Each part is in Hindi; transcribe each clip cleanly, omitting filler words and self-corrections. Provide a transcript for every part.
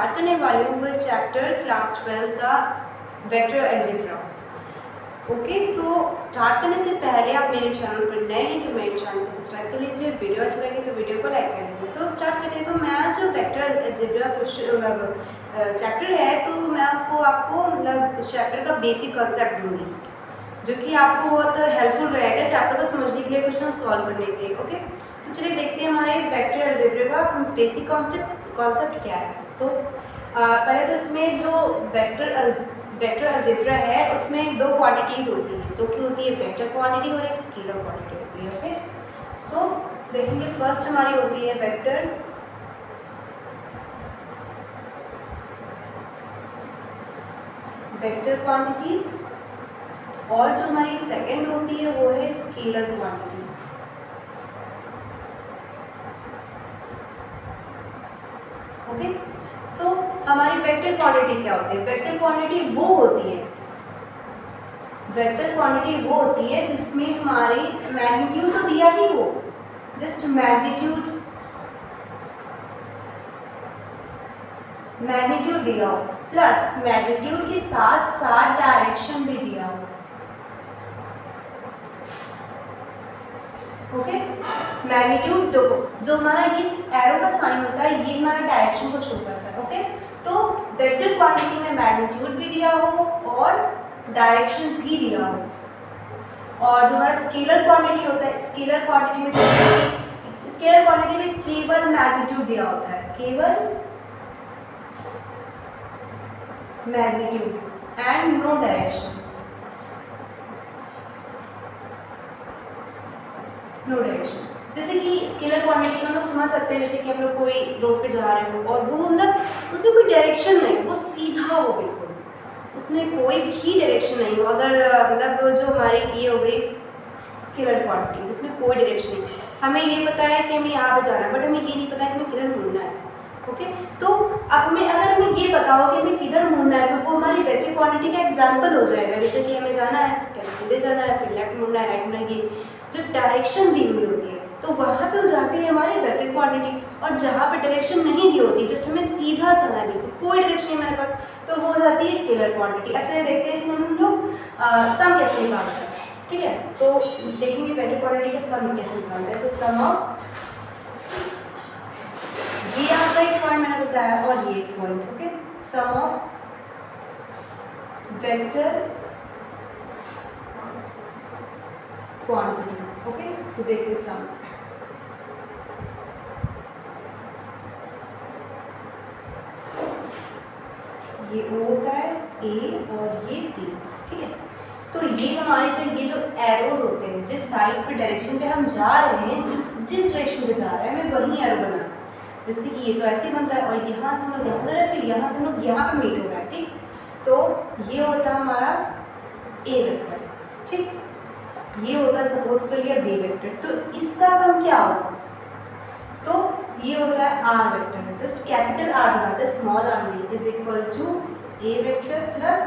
स्टार्ट करने वाली हूँ वो चैप्टर क्लास 12 का vector algebra. Okay, so start करने से पहले आप मेरे चैनल पर नए हैं तो मेरे चैनल को सब्सक्राइब कर लीजिए, वीडियो अच्छा लगे तो वीडियो को लाइक कर लीजिए। तो स्टार्ट करते हैं। तो मैं जो वेक्टर अलजेब्रा चैप्टर है तो मैं उसको आपको मतलब उस चैप्टर का बेसिक कॉन्सेप्ट दूँगी जो कि आपको बहुत हेल्पफुल रहेगा चैप्टर को समझने के लिए, क्वेश्चन सॉल्व करने के लिए। ओके, तो चलिए देखते हैं हमारे वेक्टर अलजेब्रा का बेसिक कॉन्सेप्ट क्या है। तो पहले तो इसमें जो वेक्टर अलजेब्रा है उसमें दो क्वांटिटीज़ होती हैं जो कि होती है वेक्टर क्वांटिटी और एक स्केलर क्वांटिटी होती है। ओके, सो देखेंगे फर्स्ट हमारी होती है वेक्टर क्वांटिटी और जो हमारी सेकंड होती है वो है स्केलर क्वांटिटी। ओके, सो हमारी वेक्टर क्वांटिटी क्या होती है? वेक्टर क्वांटिटी वो होती है जिसमें हमारी मैग्नीट्यूड तो दिया ही हो, जस्ट मैग्नीट्यूड दिया हो प्लस मैग्नीट्यूड के साथ साथ डायरेक्शन भी दिया हो। ओके, मैग्नीट्यूड देखो जो हमारा ये एरो का साइन होता है ये हमारा डायरेक्शन को शो करता है। ओके, तो वेक्टर क्वांटिटी में मैग्नीट्यूड भी दिया हो और डायरेक्शन भी दिया हो। और जो हमारा स्केलर क्वांटिटी होता है, स्केलर क्वांटिटी में केवल मैग्नीट्यूड दिया होता है, केवल मैग्नीट्यूड एंड नो डायरेक्शन, जैसे कि स्केलर क्वांटिटी में हम लोग समझ सकते हैं जैसे कि हम लोग कोई रोड पे जा रहे हो और वो मतलब उसमें कोई डायरेक्शन नहीं, वो सीधा हो, बिल्कुल उसमें कोई भी डायरेक्शन नहीं हो। अगर मतलब जो हमारी ये हो गई स्केलर क्वांटिटी जिसमें कोई डायरेक्शन नहीं, हमें ये पता है कि हमें यहाँ पे जाना है बट हमें ये नहीं पता है कि हमें किधर मुड़ना है। ओके, तो अब अगर हमें ये पता हो कि हमें किधर मुड़ना है तो वो हमारी वेक्टर क्वांटिटी का एग्जाम्पल हो जाएगा। जैसे कि हमें जाना है सीधे जाना है, फिर लेफ्ट मुड़ना है, राइट मुड़ना है, ये जो डायरेक्शन दी हुई होती है तो वहाँ पे हो जाती है हमारी वेक्टर क्वांटिटी। और जहाँ पे डायरेक्शन नहीं दी होती, जस्ट हमें सीधा जाना है, बिल्कुल कोई डायरेक्शन नहीं हमारे पास, तो वो हो जाती है स्केलर क्वांटिटी। अब चलिए देखते हैं इसमें हम लोग सम कैसे निकालते हैं। ठीक है, तो देखेंगे वेक्टर क्वांटिटी का सम कैसे निकालते हैं। तो सम ऑफ ये आपका एक पॉइंट मैंने बताया और ये एक point. Okay, sum of vector quantity. Okay, तो देखिए सम ये O होता है A और ये B। ठीक है, तो ये हमारे ये जो एरोज होते हैं जिस साइड पे डायरेक्शन पे हम जा रहे हैं, जिस डायरेक्शन पे जा रहे हैं हमें वही एरो बनाना है। जैसे कि ये तो ऐसे बनता है और यहाँ से हम लोग यहाँ है, फिर यहाँ से हम लोग यहाँ पे मीट हो रहा है। ठीक, तो ये होता है हमारा A वेक्टर। ठीक, ये होता है सपोज कर लिया B वेक्टर, तो इसका सम क्या होगा? तो ये होता है R vector, just capital R बनाते हैं, स्मॉल r नहीं, is equal to A vector plus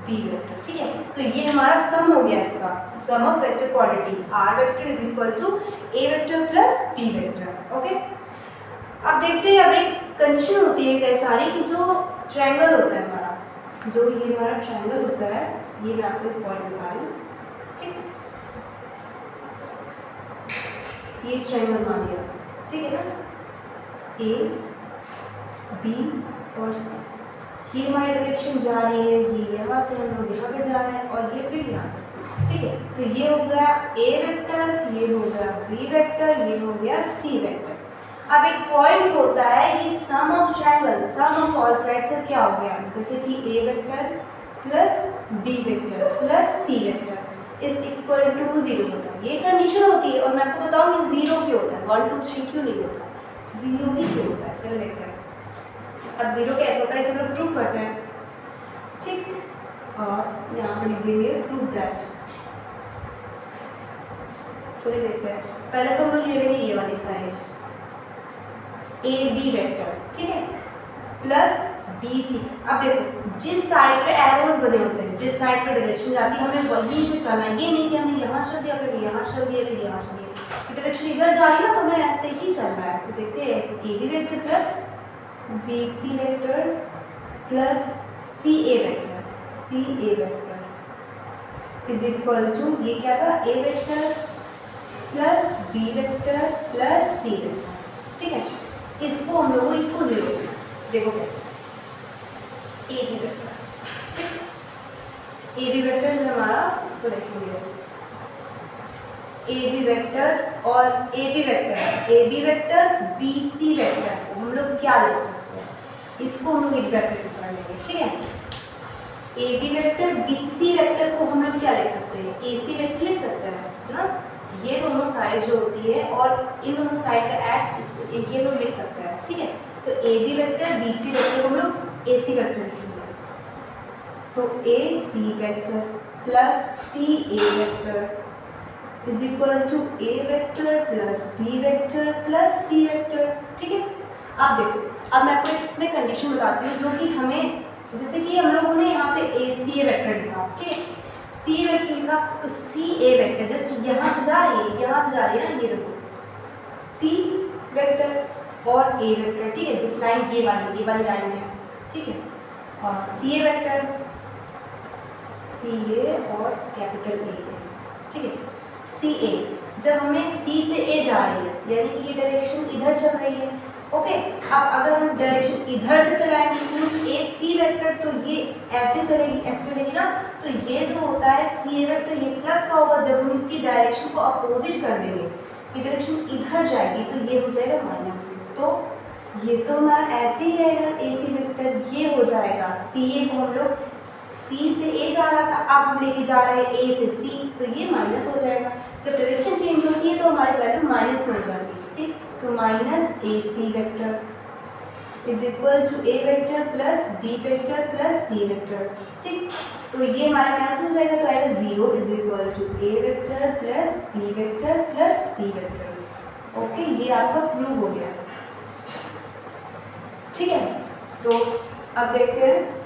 B vector. ठीक है, तो ये हमारा सम हो गया, इसका sum of vector quantity R vector is equal to A vector plus B vector. Okay, अब देखते हैं, अब एक कंडीशन होती है कई सारी कि जो ट्रायंगल होता है हमारा, जो ये हमारा ट्रायंगल होता है, ये मैं आपको एक पॉइंट बता रही हूँ। ठीक, ये ट्रायंगल मान लिया, ठीक है ना, A B और C, ये हमारी डायरेक्शन जा रही है, ये यहाँ से हम लोग यहाँ पे जा रहे हैं और ये फिर यहाँ पे। ठीक है, तो ये हो गया A वेक्टर, ये हो गया B वेक्टर, ये हो गया C वेक्टर। अब एक पॉइंट होता है कि sum of triangle, sum of all side से क्या हो गया, जैसे कि A vector plus B vector plus C vector is equal to 0 होता है। ये कंडीशन होती है और मैं आपको बताऊँ कि 0 क्यों होता है, 1 2 3 क्यों नहीं होता, 0 ही क्यों होता है। चलो देखते हैं अब 0 कैसे होता है, इसे हम लोग प्रूव करते हैं। ठीक, और यहाँ पर लिख देंगे प्रूव दैट। चलिए देखते हैं, पहले तो हम लोग ले लेंगे ये वाली साइड A B वेक्टर, ठीक है, प्लस B C। अब देखो जिस साइड पे एरोज बने होते हैं, जिस साइड पे डायरेक्शन जाती है हमें वहीं से चलना है, ये नहीं कि हमें यहाँ चल दिया फिर यहाँ चल दिया फिर यहाँ चल दिया, डायरेक्शन इधर जा रही है ना तो हमें ऐसे ही चल रहा है। तो देखते हैं A B vector plus B C vector plus C A vector is equal to, ये क्या था, A vector plus B vector plus C vector. ठीक है, इसको हम लोग इसको जीरो, देखो कैसे, ए बी वेक्टर, ठीक, ए बी वेक्टर जो हमारा, इसको लिखेंगे ए बी वेक्टर और A B vector B C vector को हम लोग क्या लिख सकते हैं, इसको हम लोग एक ब्रैकेट में कर लेंगे। ठीक है, A B vector B C vector को हम लोग क्या लिख सकते हैं, ए सी वेक्टर लिख सकते हैं, है ना। ये दोनों साइड जो होती है और इन दोनों साइड का ऐड ये लोग लिख सकते हैं। ठीक है, तो A B vector B C vector को हम लोग ए सी वेक्टर लिखेंगे, तो A C vector plus C A vector is equal to A vector plus B vector plus C vector. ठीक है, आप देखो, अब मैं आपको इसमें कंडीशन बताती हूँ जो कि हमें, जैसे कि हम लोगों ने यहाँ पे ए सी ए वेक्टर लिखा, ठीक है, सी वेक्टर लिखा, तो सी ए वेक्टर जस्ट यहाँ से जा रही है, यहाँ से जा रही है ना, ये देखो सी वेक्टर और ए वेक्टर। ठीक है, जिस लाइन ये वाली लाइन है, ठीक है, और सी ए वेक्टर, सी ए और कैपिटल ए, ठीक है, सी ए, जब हमें सी से ए जा रही है यानी कि ये डायरेक्शन इधर चल रही है। ओके, अब अगर हम डायरेक्शन इधर से चलाएंगे मीन्स ए सी वेक्टर, तो ये ऐसे चलेगी ना, तो ये जो होता है सी ए वेक्टर ये प्लस का होगा, जब हम इसकी डायरेक्शन को अपोजिट कर देंगे, ये डायरेक्शन इधर जाएगी तो ये हो जाएगा माइनस। तो ये तो हमारा ऐसे ही रहेगा, ए सी वेक्टर ये हो जाएगा, सी ए को हम लोग सी से ए जा रहा था, अब हम लेके जा रहे हैं ए से सी, तो ये माइनस हो जाएगा। जब डायरेक्शन चेंज होती है तो हमारी वैल्यू माइनस में हो जाती है। ठीक, तो minus A C vector is equal to A vector plus B vector plus C vector. ठीक, तो ये हमारा कैंसिल हो जाएगा, तो आएगा zero is equal to A vector plus B vector plus C vector. Okay, ये आपका प्रूव हो गया। ठीक है, तो अब देखते हैं,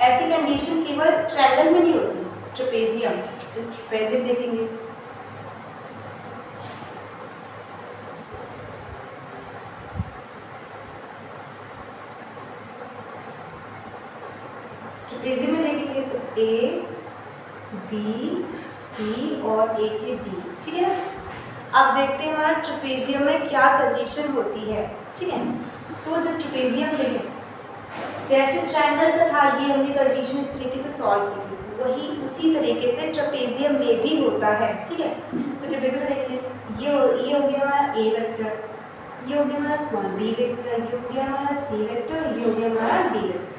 ऐसी कंडीशन केवल ट्रायंगल में नहीं होती, ट्रेपेजियम, जस्ट ट्रेपेजियम देखेंगे, ट्रेपेजियम में देखेंगे तो ए बी सी और ए के डी। ठीक है, अब देखते हैं हमारा ट्रेपेजियम में क्या कंडीशन होती है। ठीक है, तो जब ट्रेपेजियम देखें, जैसे ट्रायंगल का था, ये हमने कंडीशन इस तरीके से सॉल्व की थी, वही उसी तरीके से ट्रेपेजियम में भी होता है। ठीक है, तो ट्रेपेजियम में देखिए, ये हो गया हमारा ए वेक्टर, ये हो गया हमारा स्मॉल बी वेक्टर, ये हो गया हमारा सी वेक्टर, ये हो गया हमारा डी वेक्टर।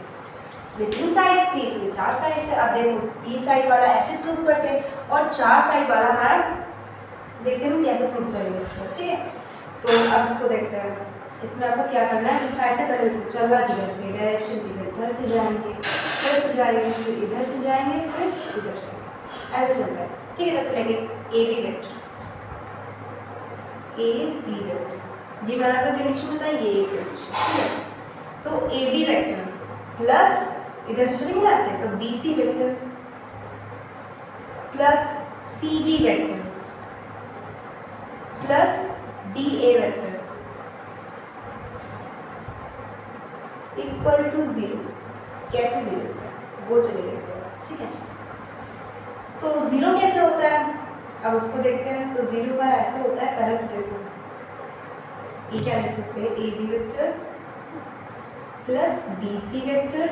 इसमें 3 साइड्स थी, इसमें 4 साइड्स है। अब देखो 3 साइड वाला ऐसे प्रूव करते हैं और 4 साइड वाला हमारा देखते हैं हम कैसे प्रूव करेंगे इसको। ठीक है, तो अब इसको देखते हैं, इसमें आपको क्या करना है, जिस साइड से पहले चलना किधर से, डायरेक्शन इधर से जाएंगे, फिर से जाएंगे, फिर इधर से जाएंगे, फिर इधर जाएंगे, ऐसे चलता है। ठीक है, तो चलेंगे A B vector, A B vector, ये मैंने आपका कंडीशन बताया, ये कंडीशन। ठीक है, तो ए बी वेक्टर प्लस इधर से चलेंगे ना ऐसे, तो B C vector plus C D vector plus D A vector equal to zero. कैसे जीरो होता है वो चले देखते हैं। ठीक है, तो जीरो कैसे होता है, अब उसको देखते हैं। तो जीरो का ऐसे होता है, पहले तो देखो ये क्या लिख सकते हैं, A B vector plus B C vector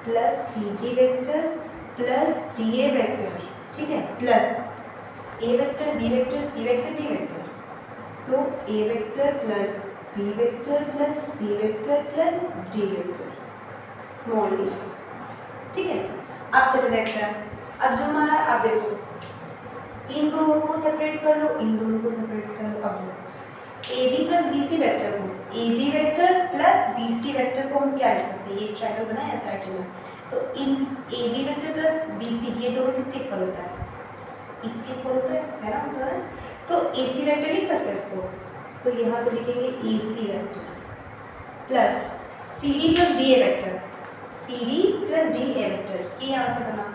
plus C D vector plus D A vector. ठीक है, plus A vector B vector C vector D vector, तो A vector plus B vector plus C vector plus D vector small d. ठीक है, अब चले देखते हैं, अब जो हमारा, अब देखो इन दोनों को सेपरेट कर लो, इन दोनों को सेपरेट कर लो। अब A B plus B C vector को, A B vector plus B C vector को हम क्या लिख सकते हैं, ये ट्रायंगल बना है ऐसा राइट में, तो इन A B vector plus B C, ये दोनों किसके इक्वल होता है, इसके इक्वल होता है ना, होता है। तो ए सी वेक्टर लिख सकते हैं इसको, तो यहाँ पे लिखेंगे A C vector plus C D plus D A vector, C D plus D A vector, ये यहाँ से बना,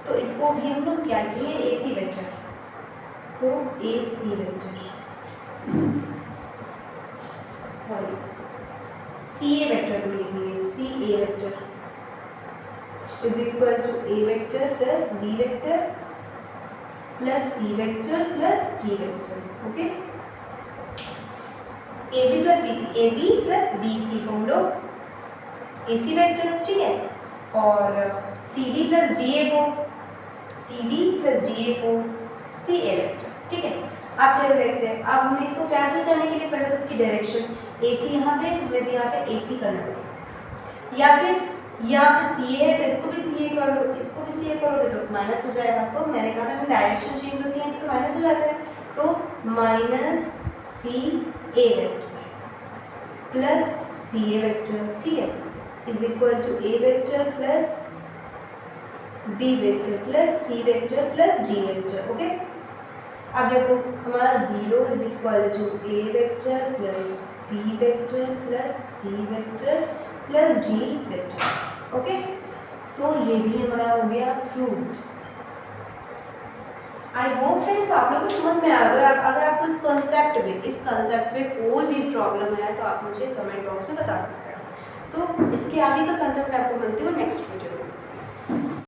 तो इसको भी हम लोग क्या लिखेंगे, ए सी वेक्टर, तो A C vector, sorry C A vector को लिखेंगे, C A vector is equal to A vector plus B vector plus C vector plus G vector. Okay, A B plus B C, A B plus B C को हम लोग ए सी वेक्टर, ठीक है, और C D plus D A को C D plus D A को सी ए वेक्टर, ठीक है। आप चलो देखते हैं, अब हमें इसको कैंसिल करने के लिए पहले तो इसकी डायरेक्शन ए सी यहाँ पे, हमें भी यहाँ पे ए सी करना पड़ेगा, या फिर यहाँ पे सी ए है तो इसको भी सी ए कर लो, इसको भी सी ए करोगे तो माइनस हो जाएगा। तो मैंने कहा था डायरेक्शन चेंज होती है तो माइनस हो जाता है, तो minus C A vector plus C A vector, ठीक है, is equal to A vector plus B vector plus C vector plus G vector. Okay, अब देखो हमारा 0 is equal to A vector plus B vector plus C vector plus G vector. Okay, so ये भी हमारा हो गया प्रूव्ड। आई होप फ्रेंड्स आप लोगों को समझ में आया। अगर आपको इस कंसेप्ट में कोई भी प्रॉब्लम है तो आप मुझे कमेंट बॉक्स में बता सकते हैं। सो इसके आगे का कंसेप्ट आपको मिलती है नेक्स्ट वीडियो में।